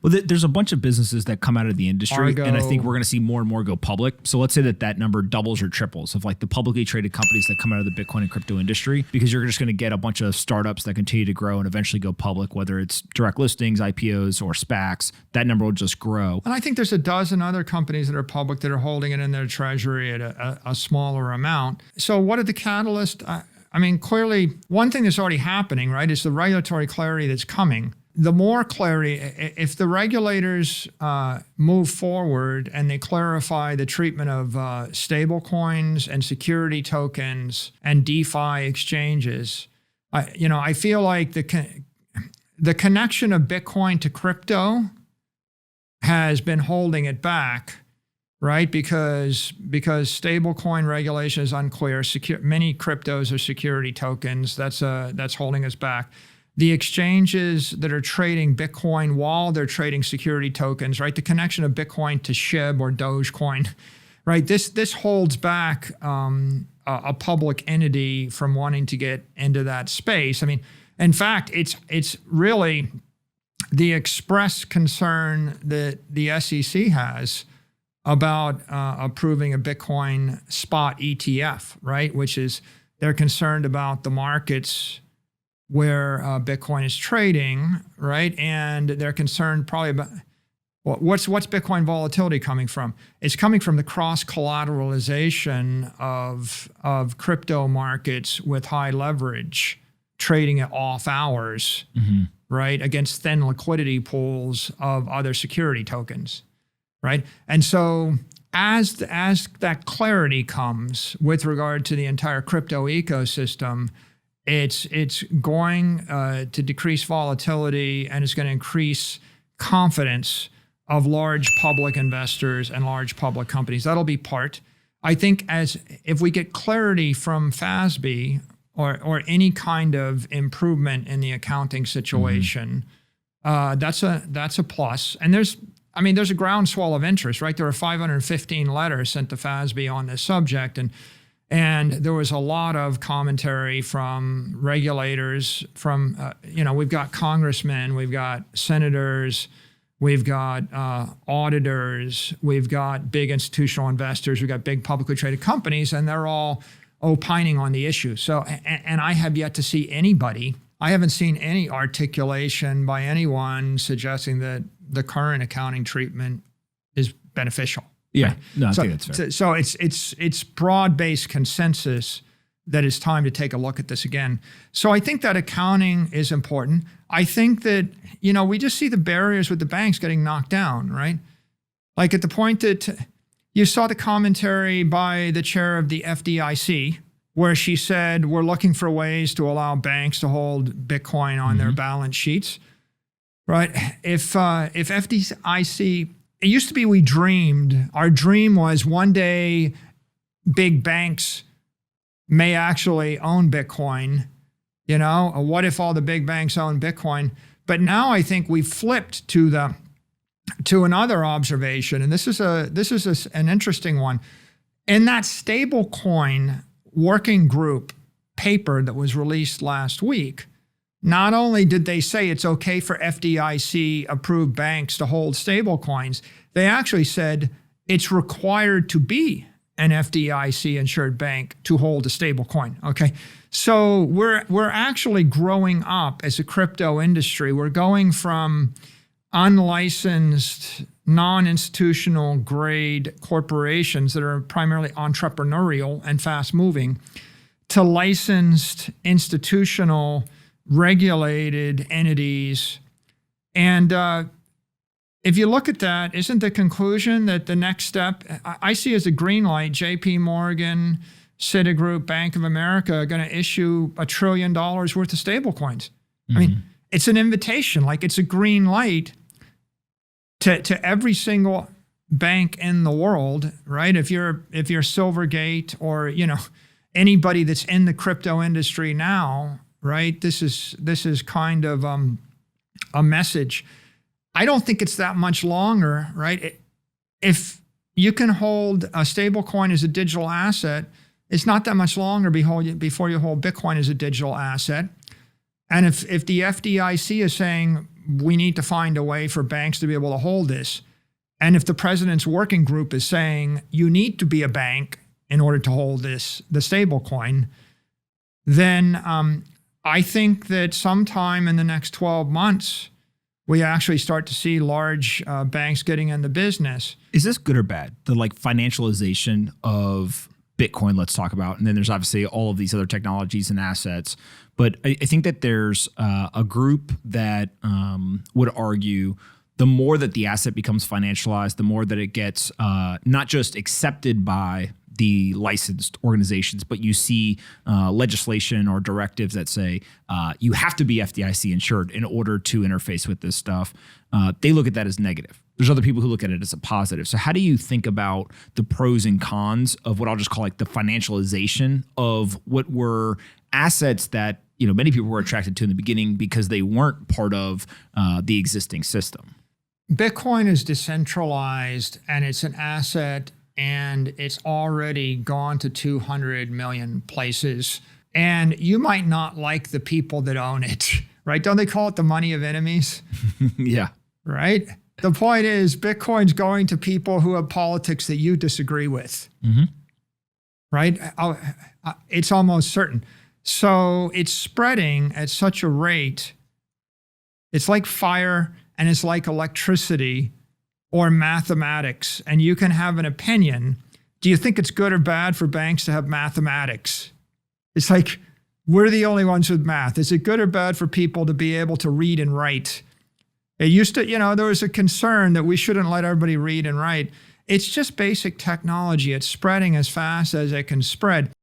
Well, there's a bunch of businesses that come out of the industry, Argo. and I think we're going to see more and more go public. So let's say that number doubles or triples of like the publicly traded companies that come out of the Bitcoin and crypto industry, because you're just going to get a bunch of startups that continue to grow and eventually go public, whether it's direct listings, IPOs, or SPACs. That number will just grow. And I think there's a dozen other companies that are public that are holding it in their treasury at a smaller amount. So what are the catalysts? I mean, clearly, one thing that's already happening, right, is the regulatory clarity that's coming. The more clarity, if the regulators move forward and they clarify the treatment of stable coins and security tokens and DeFi exchanges, I feel like the connection of Bitcoin to crypto has been holding it back, right? Because stablecoin regulation is unclear. Many cryptos are security tokens. That's holding us back. The exchanges that are trading Bitcoin while they're trading security tokens, right? The connection of Bitcoin to SHIB or Dogecoin, right? This holds back a public entity from wanting to get into that space. I mean, in fact, it's really the express concern that the SEC has about approving a Bitcoin spot ETF, right? Which is they're concerned about the markets where Bitcoin is trading, right? And they're concerned probably about what's Bitcoin volatility coming from? It's coming from the cross-collateralization of crypto markets with high leverage, trading at off hours, right, against thin liquidity pools of other security tokens, right? And so as that clarity comes with regard to the entire crypto ecosystem, it's going to decrease volatility, and it's going to increase confidence of large public investors and large public companies. That'll be part. I think if we get clarity from FASB or any kind of improvement in the accounting situation, that's a plus. And there's a groundswell of interest, right? There are 515 letters sent to FASB on this subject, and there was a lot of commentary from regulators, we've got congressmen, we've got senators, we've got auditors, we've got big institutional investors, we've got big publicly traded companies, and they're all opining on the issue. So, and I have yet to see I haven't seen any articulation by anyone suggesting that the current accounting treatment is beneficial. Yeah, right? no, I think that's fair. So it's broad-based consensus that it's time to take a look at this again. So I think that accounting is important. I think that, we just see the barriers with the banks getting knocked down, right? Like at the point that you saw the commentary by the chair of the FDIC, where she said, we're looking for ways to allow banks to hold Bitcoin on their balance sheets, right? If FDIC... It used to be our dream was one day big banks may actually own Bitcoin, what if all the big banks own Bitcoin? But now I think we've flipped to another observation, and this is an interesting one. In that stablecoin working group paper that was released last week, not only did they say it's okay for FDIC-approved banks to hold stablecoins, they actually said it's required to be an FDIC-insured bank to hold a stablecoin. Okay, so we're actually growing up as a crypto industry. We're going from unlicensed, non-institutional grade corporations that are primarily entrepreneurial and fast-moving to licensed, institutional, regulated entities. And if you look at that, isn't the conclusion that the next step, I see as a green light, JP Morgan, Citigroup, Bank of America are going to issue $1 trillion worth of stablecoins. I mean, it's an invitation, like it's a green light to every single bank in the world, right? If you're Silvergate or, anybody that's in the crypto industry now, right? This is kind of a message. I don't think it's that much longer, right? If you can hold a stable coin as a digital asset, it's not that much longer before you hold Bitcoin as a digital asset. And if the FDIC is saying we need to find a way for banks to be able to hold this. And if the president's working group is saying you need to be a bank in order to hold this, the stable coin, then I think that sometime in the next 12 months, we actually start to see large banks getting into business. Is this good or bad? The like financialization of Bitcoin, let's talk about. And then there's obviously all of these other technologies and assets. But I think that there's a group that would argue the more that the asset becomes financialized, the more that it gets not just accepted by the licensed organizations, but you see legislation or directives that say you have to be FDIC insured in order to interface with this stuff. They look at that as negative. There's other people who look at it as a positive. So how do you think about the pros and cons of what I'll just call like the financialization of what were assets that many people were attracted to in the beginning because they weren't part of the existing system? Bitcoin is decentralized and it's an asset and it's already gone to 200 million places. And you might not like the people that own it, right? Don't they call it the money of enemies? Yeah. Right? The point is Bitcoin's going to people who have politics that you disagree with, right? It's almost certain. So it's spreading at such a rate. It's like fire and it's like electricity or mathematics. And you can have an opinion. Do you think it's good or bad for banks to have mathematics? It's like, we're the only ones with math. Is it good or bad for people to be able to read and write? It used to, there was a concern that we shouldn't let everybody read and write. It's just basic technology. It's spreading as fast as it can spread.